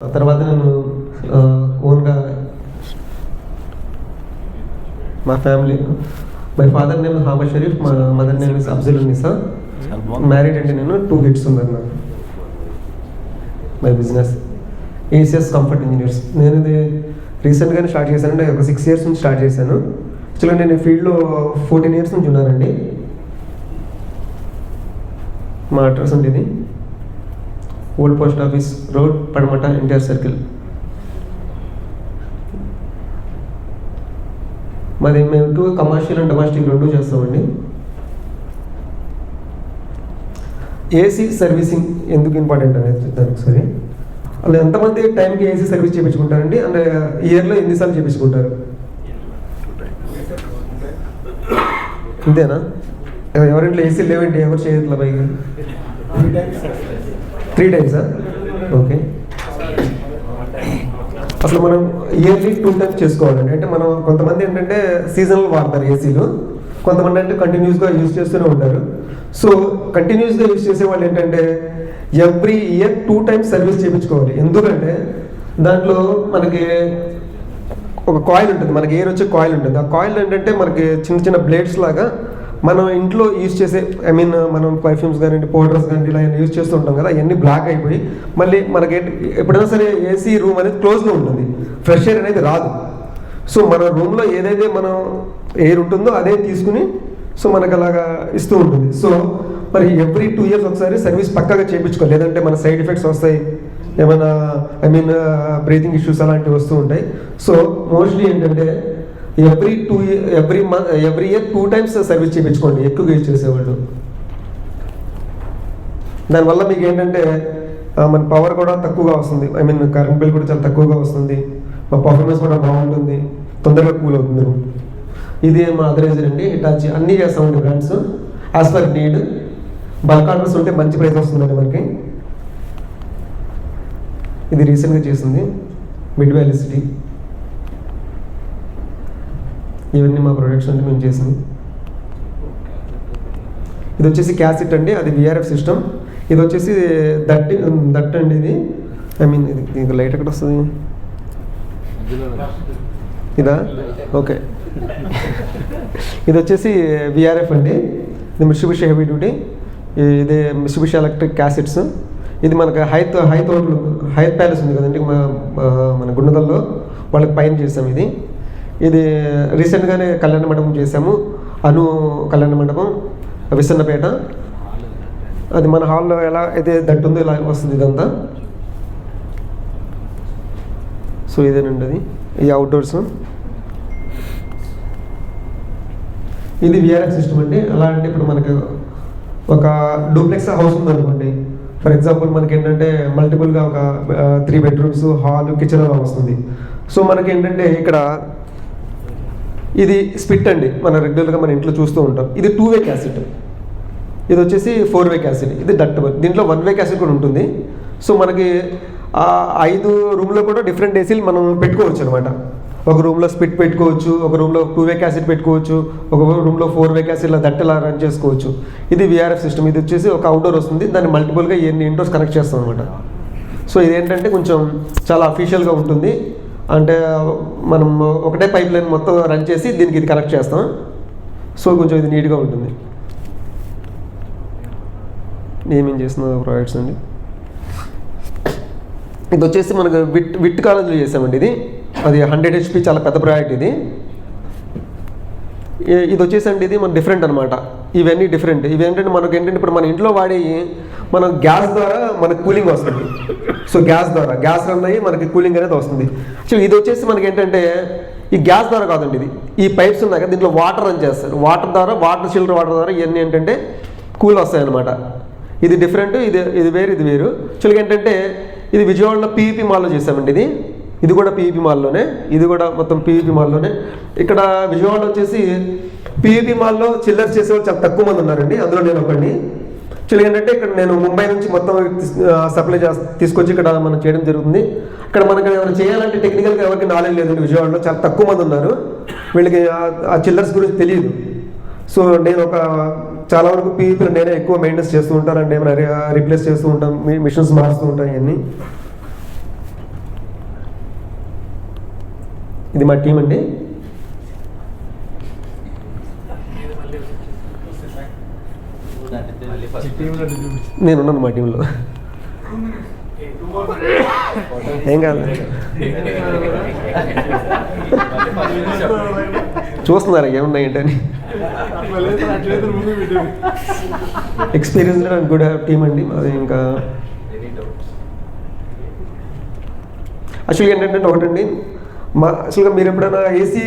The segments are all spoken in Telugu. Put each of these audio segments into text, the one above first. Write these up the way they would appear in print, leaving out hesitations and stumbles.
తర్వాత నేను ఓన్గా మా family, my father name Hamad Sharif, మా mother name is Afzal Nisa. Married అంటే నేను 2 kids ఉన్నారు నాకు. My business ACS comfort engineers. నేను ఇది రీసెంట్గానే స్టార్ట్ చేశాను, అంటే ఒక 6 years నుంచి స్టార్ట్ చేశాను. యాక్చువల్గా నేను ఈ ఫీల్డ్లో 14 years నుంచి ఉన్నానండి. మా అడ్రస్ అంటే ఇది old post office road, Padamata, NTR circle. మరి మేము కమర్షియల్ అండ్ డొమెస్టిక్ 2 చేస్తామండి. ఏసీ సర్వీసింగ్ ఎందుకు ఇంపార్టెంట్ అనేది చెప్తాను ఒకసారి. అలా ఎంతమంది టైంకి ఏసీ సర్వీస్ చేయించుకుంటారండి, అంటే ఇయర్లో ఎన్నిసార్లు చేయించుకుంటారు? అంతేనా? ఎవరింట్లో ఏసీ లేవండి, ఎవరు చేయట్లా పైగా? 3 times. ఓకే. అసలు మనం ఇయర్లీ 2 times చేసుకోవాలండి. అంటే మనం కొంతమంది ఏంటంటే సీజనల్ వాడతారు ఏసీలు, కొంతమంది అంటే కంటిన్యూస్గా యూజ్ చేస్తూనే ఉంటారు. సో కంటిన్యూస్గా యూజ్ చేసే వాళ్ళు ఏంటంటే ఎవ్రీ ఇయర్ 2 times సర్వీస్ చేయించుకోవాలి. ఎందుకంటే దాంట్లో మనకి ఒక కాయిల్ ఉంటుంది, మనకి ఎయిర్ వచ్చే కాయిల్ ఉంటుంది. ఆ కాయిల్ ఏంటంటే మనకి చిన్న చిన్న బ్లేడ్స్ లాగా మనం ఇంట్లో యూజ్ చేసే, మనం పర్ఫ్యూమ్స్ కానీ పౌడర్స్ కానీ ఇలా యూజ్ చేస్తూ ఉంటాం కదా, అవన్నీ బ్లాక్ అయిపోయి మళ్ళీ మనకి ఎప్పుడైనా సరే ఏసీ రూమ్ అనేది క్లోజ్లో ఉంటుంది, ఫ్రెష్ ఎయిర్ అనేది రాదు. సో మన రూమ్లో ఏదైతే మనం ఎయిర్ ఉంటుందో అదే తీసుకుని సో మనకు అలాగా ఇస్తూ ఉంటుంది. సో మరి ఎవ్రీ 2 years ఒకసారి సర్వీస్ పక్కాగా చేయించుకోవాలి, లేదంటే మన సైడ్ ఎఫెక్ట్స్ వస్తాయి, ఏమైనా బ్రీతింగ్ ఇష్యూస్ అలాంటివి వస్తూ ఉంటాయి. సో మోస్ట్లీ ఏంటంటే ఎవ్రీ ఇయర్ 2 times సర్వీస్ చేయించుకోండి ఎక్కువగా యూజ్ చేసేవాళ్ళు. దానివల్ల మీకు ఏంటంటే మన పవర్ కూడా తక్కువగా వస్తుంది, కరెంట్ బిల్ కూడా చాలా తక్కువగా వస్తుంది, మా పర్ఫార్మెన్స్ కూడా బాగుంటుంది, తొందరగా కూల్ అవుతుంది రూమ్. ఇది మా అదరైజర్ అండి, హిటాచి. అన్నీ చేస్తామండి brands as per need. Bulk orders ఉంటే మంచి ప్రైస్ వస్తుందండి మనకి. ఇది రీసెంట్గా చేసింది మిడ్ వ్యాలీ సిటీ. ఇవన్నీ మా ప్రొడక్ట్స్ అంటే మేము చేసింది. ఇది వచ్చేసి క్యాసెట్ అండి, అది విఆర్ఎఫ్ సిస్టమ్. ఇది వచ్చేసి దట్ అండి, ఇది ఇది లైట్ ఎక్కడ వస్తుంది? ఇదా? ఓకే. ఇది వచ్చేసి విఆర్ఎఫ్ అండి, ఇది మిట్సుబిషి హెవీ డ్యూటీ. ఇది మిట్సుబిషి ఎలక్ట్రిక్ క్యాసెట్స్. ఇది మనకు హైత్ ప్యాలెస్ ఉంది కదండి మన గుండదల్లో, వాళ్ళకి పైన చేసాము. ఇది రీసెంట్గానే కళ్యాణ మండపం చేసాము, కళ్యాణ మండపం విసన్నపేట. అది మన హాల్లో ఎలా అయితే దట్టుందో ఇలా వస్తుంది ఇదంతా. సో ఇదేనండి అది, ఈ అవుట్డోర్స్. ఇది విఆర్ఎఫ్ సిస్టమ్ అండి. అలా అంటే ఇప్పుడు మనకు ఒక డూప్లెక్స్ హౌస్ ఉందనుకోండి, ఫర్ ఎగ్జాంపుల్ మనకి ఏంటంటే మల్టిపుల్గా ఒక 3 bedrooms, హాల్, కిచెన్ అలా వస్తుంది. సో మనకి ఏంటంటే ఇక్కడ ఇది స్పిట్ అండి, మన రెగ్యులర్గా మన ఇంట్లో చూస్తూ ఉంటాం. ఇది 2-way క్యాసెట్. ఇది వచ్చేసి 4-way క్యాసెట్. ఇది డక్టబుల్. దీంట్లో 1-way క్యాసెట్ కూడా ఉంటుంది. సో మనకి 5 రూమ్లో కూడా డిఫరెంట్ ఏసీలు మనం పెట్టుకోవచ్చు అనమాట. ఒక రూమ్లో స్పిట్ పెట్టుకోవచ్చు, ఒక రూమ్లో 2-way క్యాసెట్ పెట్టుకోవచ్చు, ఒక రూమ్లో 4-way క్యాసెట్ ఇలా దట్టలా రన్ చేసుకోవచ్చు. ఇది విఆర్ఎఫ్ సిస్టమ్. ఇది వచ్చేసి ఒక అవుట్డోర్ వస్తుంది, దాన్ని మల్టిపుల్గా ఇండోర్స్ కనెక్ట్ చేస్తాం అనమాట. సో ఇదేంటంటే కొంచెం చాలా అఫీషియల్గా ఉంటుంది, అంటే మనం ఒకటే పైప్ లైన్ మొత్తం రన్ చేసి దీనికి ఇది కనెక్ట్ చేస్తాం. సో కొంచెం ఇది నీట్గా ఉంటుంది. ఏమేం చేసిన ప్రాజెక్ట్స్ అండి. ఇది వచ్చేసి మనకు విట్ కాలేజ్లో చేసామండి. అది 100 HP, చాలా పెద్ద ప్రాజెక్ట్ ఇది. ఇది వచ్చేసి అండి, ఇది మన డిఫరెంట్ అనమాట. ఇవన్నీ డిఫరెంట్. ఇవి ఏంటంటే మనకు ఏంటంటే ఇప్పుడు మన ఇంట్లో వాడే మనం గ్యాస్ ద్వారా మనకు కూలింగ్ వస్తుంది. సో గ్యాస్ రన్ అయ్యి మనకి కూలింగ్ అనేది వస్తుంది. సో ఇది వచ్చేసి మనకి ఏంటంటే ఈ గ్యాస్ ద్వారా కాదండి, ఈ పైప్స్ ఉన్నాయి కదా, దీంట్లో వాటర్ రన్ చేస్తారు. చిల్లర వాటర్ ద్వారా ఇవన్నీ ఏంటంటే కూల్ వస్తాయి అనమాట. ఇది డిఫరెంట్, ఇది వేరు. చిలుగా ఏంటంటే ఇది విజయవాడలో పీవీపీ మాల్లో చేసామండి. ఇది కూడా పీవీపీ మాల్లోనే, ఇది కూడా మొత్తం పీవీపీ మాల్లోనే. ఇక్కడ విజయవాడలో వచ్చేసి పీవీపీ మాల్లో చిల్లర్స్ చేసేవాళ్ళు చాలా తక్కువ మంది ఉన్నారండి, అందులో నేను ఒకడిని. యాక్చువల్గా ఏంటంటే ఇక్కడ నేను ముంబై నుంచి మొత్తం సప్లై తీసుకొచ్చి ఇక్కడ మనం చేయడం జరుగుతుంది. ఇక్కడ మనకి ఏమైనా చేయాలంటే టెక్నికల్గా ఎవరికి నాలెడ్జ్ లేదండి. విజయవాడలో చాలా తక్కువ మంది ఉన్నారు, వీళ్ళకి ఆ చిల్లర్స్ గురించి తెలియదు. సో నేను చాలా వరకు పీవీపీలు నేనే ఎక్కువ మెయింటెన్స్ చేస్తూ ఉంటాను, అంటే ఏమైనా రీప్లేస్ చేస్తూ ఉంటాం, మిషన్స్ మారుస్తూ ఉంటాం. ఇవన్నీ ఇది మా టీం అండి. నేనున్నాను మా టీంలో. ఏం కాదు, చూస్తున్నారా ఏమున్నాయి ఏంటని. ఎక్స్పీరియన్స్డ్ అండ్ గుడ్ టీమ్ అండి అది. ఇంకా యాక్చువల్గా ఏంటంటే ఒకటండి, అసలుగా మీరు ఎప్పుడైనా ఏసీ,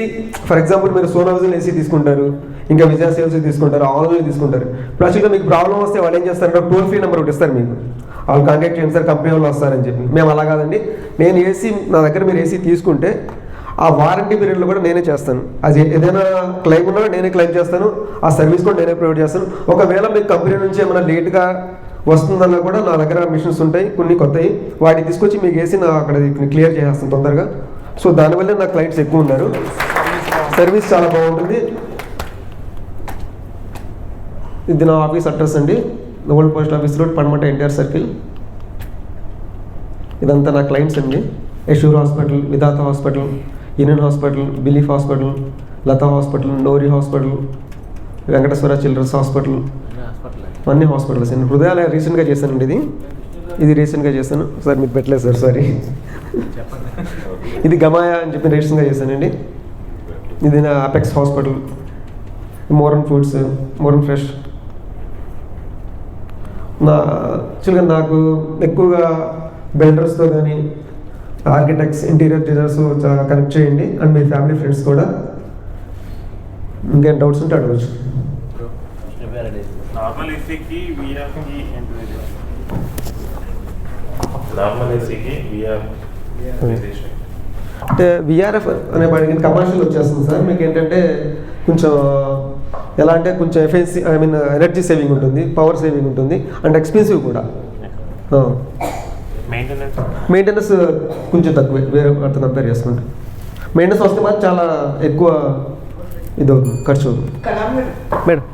ఫర్ ఎగ్జాంపుల్ మీరు సోనా విజన్ ఏసీ తీసుకుంటారు, ఇంకా విజయ సేల్స్ తీసుకుంటారు, ఆన్లైన్ తీసుకుంటారు. ఇప్పుడు యాక్చువల్గా మీకు ప్రాబ్లం వస్తే వాళ్ళు ఏం చేస్తారంటే టోల్ ఫ్రీ నెంబర్ ఒకటి ఇస్తారు మీకు, వాళ్ళు కాంటాక్ట్ చేయండి సార్ కంపెనీ వాళ్ళు వస్తారని చెప్పి. మేము అలా కాదండి, నేను ఏసీ నా దగ్గర మీరు ఏసీ తీసుకుంటే ఆ వారంటీ పీరియడ్లో కూడా నేనే చేస్తాను. అది ఏదైనా క్లెయిమ్ ఉన్నా నేనే క్లెయిమ్ చేస్తాను, ఆ సర్వీస్ కూడా నేనే ప్రొవైడ్ చేస్తాను. ఒకవేళ మీకు కంపెనీ నుంచి ఏమైనా లేట్గా వస్తుందన్నా కూడా నా దగ్గర మిషన్స్ ఉంటాయి కొన్ని కొత్తవి, వాటిని తీసుకొచ్చి మీకు వేసి నా అక్కడ క్లియర్ చేసేస్తాను తొందరగా. సో దానివల్ల నా క్లయింట్స్ ఎక్కువ ఉన్నారు, సర్వీస్ చాలా బాగుంటుంది. ఇది నా ఆఫీస్ అడ్రస్ అండి, old post office road, Padamata NTR circle. ఇదంతా నా క్లయింట్స్ అండి. యశూర్ hospital, Vidhata hospital, union hospital, belief hospital, Latha hospital, Nori hospital, Venkateswara children's hospital, అన్ని హాస్పిటల్స్ అండి. హృదయాలయ రీసెంట్గా చేశానండి, ఇది రీసెంట్గా చేశాను సార్, మీకు పెట్టలేదు సార్, సారీ. ఇది గమాయా అని చెప్పి రీసెంట్గా చేశానండి. ఇది నా అపెక్స్ హాస్పిటల్, మోరన్ ఫుడ్స్, మోరన్ ఫ్రెష్. యాక్చువల్గా నాకు ఎక్కువగా బిల్డర్స్తో కానీ ఆర్కిటెక్ట్స్, ఇంటీరియర్ డిజైనర్స్ కనెక్ట్ చేయండి, అండ్ మీ ఫ్యామిలీ ఫ్రెండ్స్ కూడా. ఇంకేం డౌట్స్ ఉంటే అడగచ్చు. అంటే విఆర్ఎఫ్ అనే వాడికి కమర్షియల్ వచ్చేస్తుంది సార్. మీకు ఏంటంటే కొంచెం ఎలా అంటే కొంచెం efficiency, I mean energy saving ఉంటుంది, పవర్ సేవింగ్ ఉంటుంది, అండ్ ఎక్స్పెన్సివ్ కూడా. మెయింటెనెన్స్ కొంచెం తక్కువే, వేరే వాటితో కంపేర్ చేసుకుంటే. మెయింటెనెన్స్ వస్తే మాత్రం చాలా ఎక్కువ ఇది అవుతుంది, ఖర్చు అవుతుంది. మేడం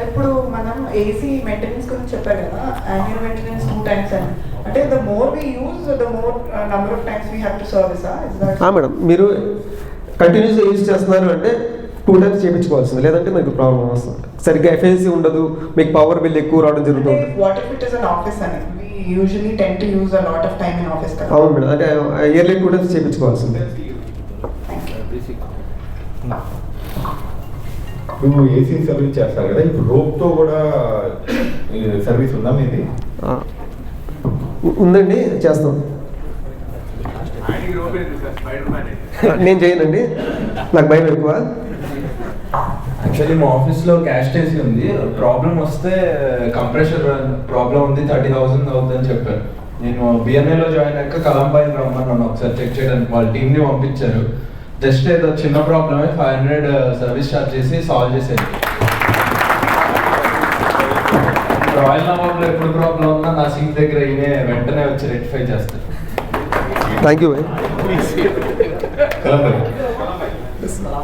ఇప్పుడు మనం ఏసీ మెయింటెనెన్స్ గురించి చెప్పారు కదా, యాన్యువల్ మెయింటెనెన్స్ 2 times అని. అంటే the more we use the more number of times we have to service. Madam మీరు కంటిన్యూస్గా యూజ్ చేస్తున్నారు అంటే 2 times చేయించుకోవాల్సింది, లేదంటే మీకు ప్రాబ్లం వస్తుంది. సరిగ్గా ఎఫిషియన్సీ ఉండదు, మీకు పవర్ బిల్ ఎక్కువ రావడం జరుగుతుంది. What if it is on office అని we usually tend to use a lot of time in office కదా. అవును మేడం, అంటే ఇయర్లీ 2 times చేయించుకోవాల్సింది. ఇప్పుడు ఏసీ సర్వీస్ చేస్తారు కదా, ఇప్పుడు రోప్తో కూడా సర్వీస్ ఉందా మీది? ఉందండి, చేస్తాం. నేను చేయనండి, నాకు భయం ఎక్కువ. యాక్చువల్లీ మా ఆఫీస్లో క్యాష్ ఏసీ ఉంది, ప్రాబ్లం వస్తే కంప్రెషర్ ప్రాబ్లం ఉంది, 30,000 అవుతుందని చెప్పారు. నేను బిఎన్ఏలో జాయిన్ అయ్యాక కలంబాయిని రమ్మన్నాను ఒకసారి చెక్ చేయడానికి, వాళ్ళ టీంని పంపించారు. జస్ట్ ఏదో చిన్న ప్రాబ్లమే 500 సర్వీస్ ఛార్జ్ చేసి సాల్వ్ చేసేది. రాయల్ నవాబ్లో ఎప్పుడు ప్రాబ్లం ఉన్నా నా సీట్ దగ్గర ఈయనే వెంటనే వచ్చి రెక్టిఫై చేస్తారు. Thank you.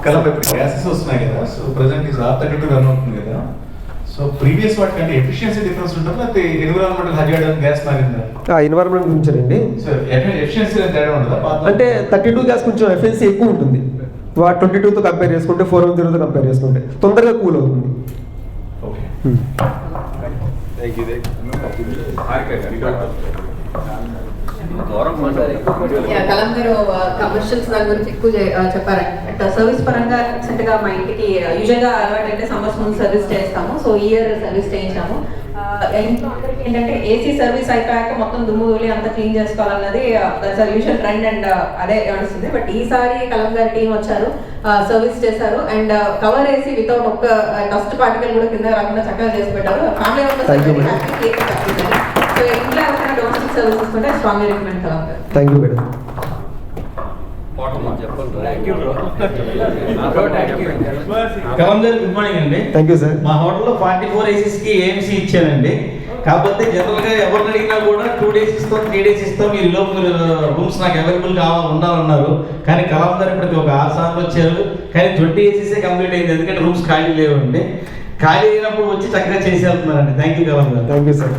కలం ఇప్పుడు గ్యాసెస్ వస్తున్నాయి కదా, సో ప్రజెంట్ ఈ R32 రన్ అవుతుంది కదా, సో ప్రీవియస్ వాటి కంటే ఎఫిషియన్సీ డిఫరెన్స్ ఉంటుంది, లేకపోతే ఎన్విరాన్మెంటల్ హజార్డ్ గ్యాస్ మారిందా? ఎన్వైరన్మెంట్ గురించేనండి. సో ఎఫిషియన్సీ తేడా ఉండదా? అంటే 32 గ్యాస్ కొంచెం ఎఫిషియన్సీ ఎక్కువ ఉంటుంది, 22తో కంపేర్ చేసుకుంటే, 410తో కంపేర్ చేసుకుంటే తొందరగా కూల్ అవుతుంది. ఓకే. కలం గారు కమర్షియల్స్ దాని గురించి ఎక్కువ చెప్పారంటే, సర్వీస్ పరంగా రీసెంట్ గా మా ఇంటికి యూజువల్ గా అలవాటు అంటే సమ్మర్స్ ముందు సర్వీస్ చేస్తాము. సో ఈ ఇయర్ సర్వీస్ చేయించాము. ఇంట్లో అందరికి ఏంటంటే ఏసీ సర్వీస్ అయిపోయాక మొత్తం దుమ్ము ధూళి అంతా క్లీన్ చేసుకోవాలన్నది యూజువల్ ట్రెండ్, అండ్ అదే నడుస్తుంది. బట్ ఈసారి కలం గారి టీం వచ్చారు, సర్వీస్ చేశారు, అండ్ కవర్ ఏసీ వితౌట్ ఒక్క డస్ట్ పార్టికల్ కూడా కింద రాకుండా చక్కగా చేసి పెట్టారు. ఫ్యామిలీ మెంబర్స్ సో ఇంట్లో ఎవరైనా డొమెస్టిక్ సర్వీస్ తీసుకుంటే స్ట్రాంగ్లీ రికమెండ్ కలం గారు. Thank you madam. కలం గారు గుడ్ మార్నింగ్ అండి. Thank you sir. మా హోటల్లో 44 ACs కి ఏఎంసీ ఇచ్చానండి. కాకపోతే జనరల్ గా ఎవరిని అడిగినా కూడా 2 days ఇస్తాం, 3 days ఇస్తాం, మీరు లోపల రూమ్స్ నాకు అవైలబుల్ ఉండాలన్నారు. కానీ కలం గారు ఇప్పటికి ఒక 6 సార్లు వచ్చారు, కానీ 20 ACs కంప్లీట్ అయింది, ఎందుకంటే రూమ్స్ ఖాళీ లేవండి. ఖాళీ అయినప్పుడు వచ్చి చక్కగా చేసి వెళ్తున్నారండి. థ్యాంక్ యూ కలం గారు. Thank you sir.